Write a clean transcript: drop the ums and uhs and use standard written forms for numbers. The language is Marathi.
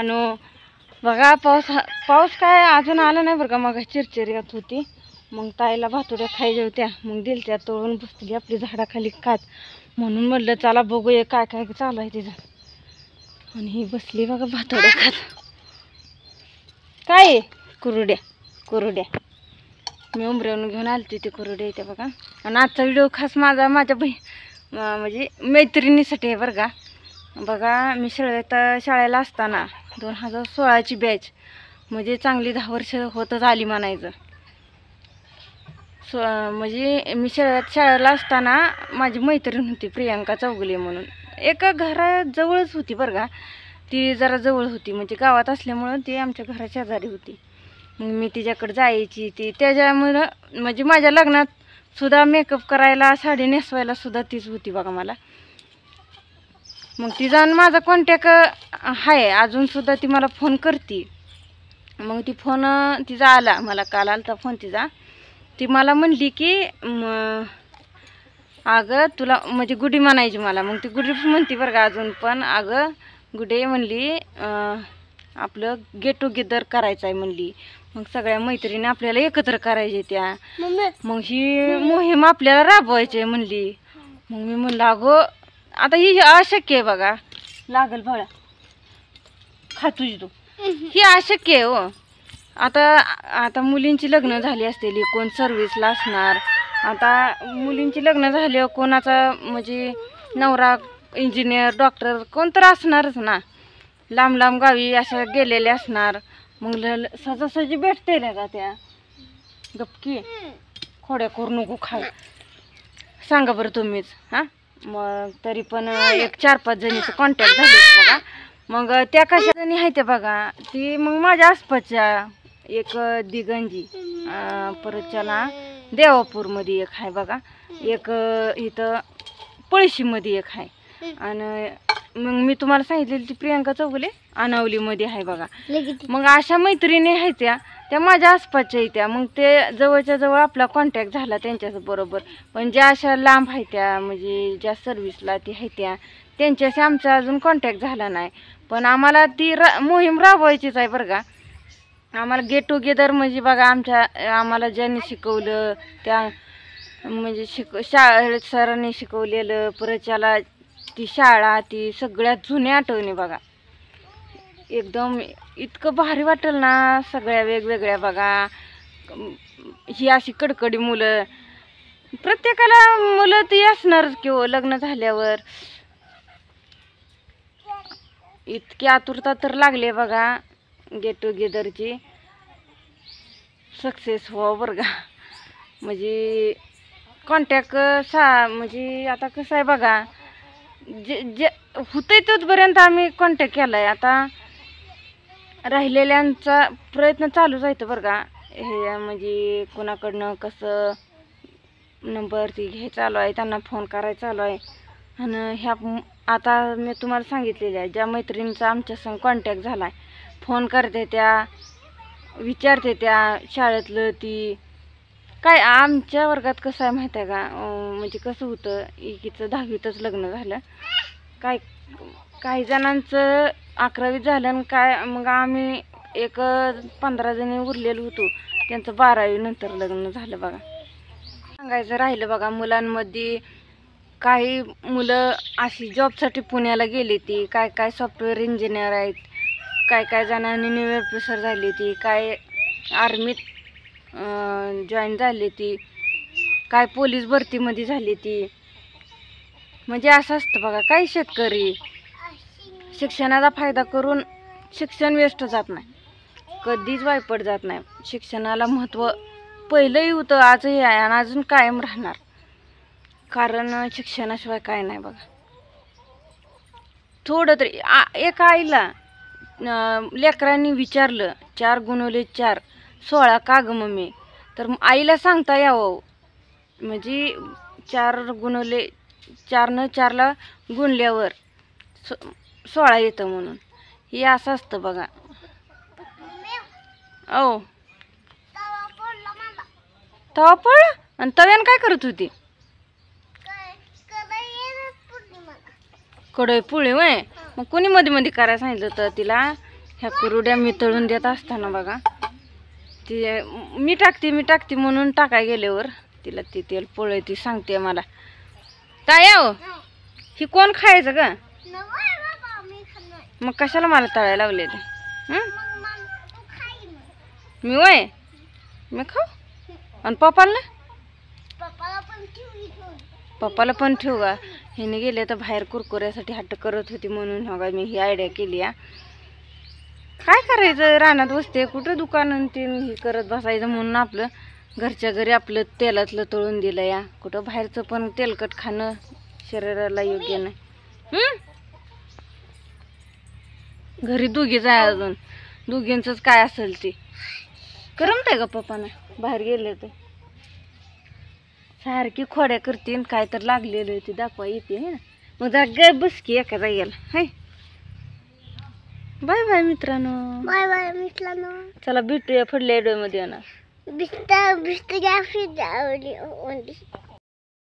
मित्रांनो बघा पाऊस काय अजून आला नाही बरं का. मग चिरचिर येत होती, मग ताईला भातुड्या खायच्या होत्या, मग दिलत्या तोडून बसली आपली झाडाखाली खात. म्हणून म्हटलं चला बघूया काय काय चालू आहे तिचं. आणि ही बसली बघा भातुड्या खात. काय आहे? कुरुड्या मी उमरेवून घेऊन आलती ते कुरुड्या इथे बघा. आणि आजचा व्हिडिओ खास माझ्या म्हणजे मैत्रिणीसाठी आहे बरं का. बघा मी शाळेला असताना 2016ची बॅच, म्हणजे चांगली 10 वर्ष होतच आली म्हणायचं. म्हणजे मी शाळेला असताना माझी मैत्रीण होती प्रियांका चौगुले म्हणून. एका घराजवळच होती बरं का. ती जरा जवळ होती, म्हणजे गावात असल्यामुळं ती आमच्या घराच्या शेजारी होती. मग मी तिच्याकडे जायची. ती त्याच्यामुळं म्हणजे माझ्या लग्नात सुद्धा मेकअप करायला, साडी नेसवायला सुद्धा तीच होती बघा मला. मग तिचा आणि माझा कॉन्टॅक्ट आहे अजूनसुद्धा. ती मला फोन करते. मग ती फोन तिचा आला, मला काल आलता फोन तिचा. ती मला म्हणली की अगं तुला म्हणजे गुडी म्हणायची मला. मग ती गुडी म्हणते बरं का अजून पण. अगं गुडे म्हणली आपलं गेट टुगेदर करायचं आहे म्हणली. मग सगळ्या मैत्रिणी आपल्याला एकत्र करायचे त्या. मग ही मोहीम आपल्याला राबवायची आहे म्हणली. मग मी म्हणलं अगं आता ही अशक्य आहे बघा. लागल भळा खा तुझी तू. ही अशक्य आहे हो. आता मुलींची लग्न झाली असलेली, कोण सर्व्हिसला असणार. आता मुलींची लग्न झाल्यावर कोणाचा म्हणजे नवरा इंजिनियर, डॉक्टर कोण तर असणारच ना. लांब लांब गावी अशा गेलेल्या असणार. मग सहजासहजी भेटते ना का त्या. गपकी खोड्या करू नको खा. सांगा बरं तुम्हीच. हां मग तरी पण एक 4-5 जणीचं कॉन्टॅक्ट झाले बघा. मग त्या कशा जणी आहेत त्या बघा. ती मग माझ्या आसपासच्या एक दिगंजी, परत त्याला देवापूरमध्ये एक आहे बघा, एक इथं पळशीमध्ये एक आहे. आणि मग मी तुम्हाला सांगितलेली ती प्रियांका चौगुले अनावलीमध्ये आहे बघा. मग अशा मैत्रिणी आहेत त्या माझ्या आसपासच्या येत्या. मग ते जवळच्या जवळ आपला कॉन्टॅक्ट झाला त्यांच्याबरोबर. पण ज्या अशा लांब आहेत त्या, म्हणजे ज्या सर्व्हिसला ती आहेत त्यांच्याशी आमचा अजून कॉन्टॅक्ट झाला नाही. पण आम्हाला ती मोहीम राबवायचीच आहे बरं का. आम्हाला गेट टुगेदर म्हणजे बघा आम्हाला ज्यांनी शिकवलं त्या म्हणजे शाळेत सरांनी शिकवलेलं, परत त्याला ती शाळा ती सगळ्यात जुनी आठवणी बघा. एकदम इतकं भारी वाटेल ना. सगळ्या वेगवेगळ्या बघा. ही अशी कडकडी मुलं, प्रत्येकाला मुलं ती असणारच किंवा लग्न झाल्यावर. इतकी आतुरता तर लागली बघा गेट टुगेदरची सक्सेस व्हावं बरं का. म्हणजे कॉन्टॅक्ट म्हणजे आता कसं आहे बघा, जे होतंय तिथपर्यंत आम्ही कॉन्टॅक्ट केला आहे. आता राहिलेल्यांचा प्रयत्न चालूच आहे बरं का. हे म्हणजे कोणाकडनं कसं नंबर ती घे चालू आहे, त्यांना फोन करायला चालू आहे. आणि ह्या आता मी तुम्हाला सांगितलेल्या आहे ज्या मैत्रिणींचा आमच्या संग कॉन्टॅक्ट झाला आहे, फोन करते त्या, विचारते त्या शाळेतलं ती काय. आमच्या वर्गात कसं आहे माहीत आहे का, म्हणजे कसं होतं एकीचं 10वीतच लग्न झालं, काही जणांचं 11वीत झालं. आणि काय मग आम्ही एक 15 जणी उरलेलो होतो, त्यांचं 12वी नंतर लग्न झालं बघा. सांगायचं राहिलं बघा, मुलांमध्ये काही मुलं अशी जॉबसाठी पुण्याला गेली ती, काय सॉफ्टवेअर इंजिनियर आहेत, काय जणांनी न्यू ऑफिसर झाली ती, काय आर्मीत जॉईन झाली ती, काय पोलीस भरतीमध्ये झाली ती. म्हणजे असं असतं बघा. काही शेतकरी शिक्षणाचा फायदा करून शिक्षण वेस्ट जात नाही, कधीच वायपट जात नाही. शिक्षणाला महत्त्व पहिलंही होतं, आजही आहे आणि अजून कायम राहणार. कारण शिक्षणाशिवाय काय नाही बघा. थोडं तरी एक आईला लेकरांनी विचारलं 4 × 4 = 16 का ग मम्मी, तर आईला सांगता यावं. म्हणजे 4 × 4 गुणल्यावर 16 येतं म्हणून. हे असं असतं बघा. ओ तवा पड. आणि तव्यानं काय करत होती? कढई पोळी वय. मग कोणी मध्ये मध्ये करायला सांगितलं तर तिला ह्या कुरुड्या मी तळून देत असताना बघा ती मी टाकते म्हणून टाकाय गेल्यावर तिला ती तेल पोळे ती सांगते मला काय हो ही कोण खायचं ग मग कशाला मला तळायला लावले ते मी वय मी खाऊ आणि पप्पाला पप्पाला पण ठेवू का ह्याने गेले तर बाहेर कुरकुऱ्यासाठी हट्ट करत होती म्हणून हो का मी ही आयडिया केली या काय करायचं रानात बसते कुठं दुकान तीन हे करत बसायचं म्हणून आपलं घरच्या घरी आपलं तेलातलं तळून दिलं या कुठं बाहेरचं पण तेलकट खाणं शरीराला योग्य नाही घरी दोघीच आहे अजून दोघींचंच काय असेल ते करमतंय का पप्पाना बाहेर गेले ते सारखी खोड्या करतीन काय तर लागलेलं ते दाखवा येते है ना मग जरा बस की एका जागेला हाय बाय बाय मित्रांनो चला भेटूया पुढल्या व्हिडिओ मध्ये येणार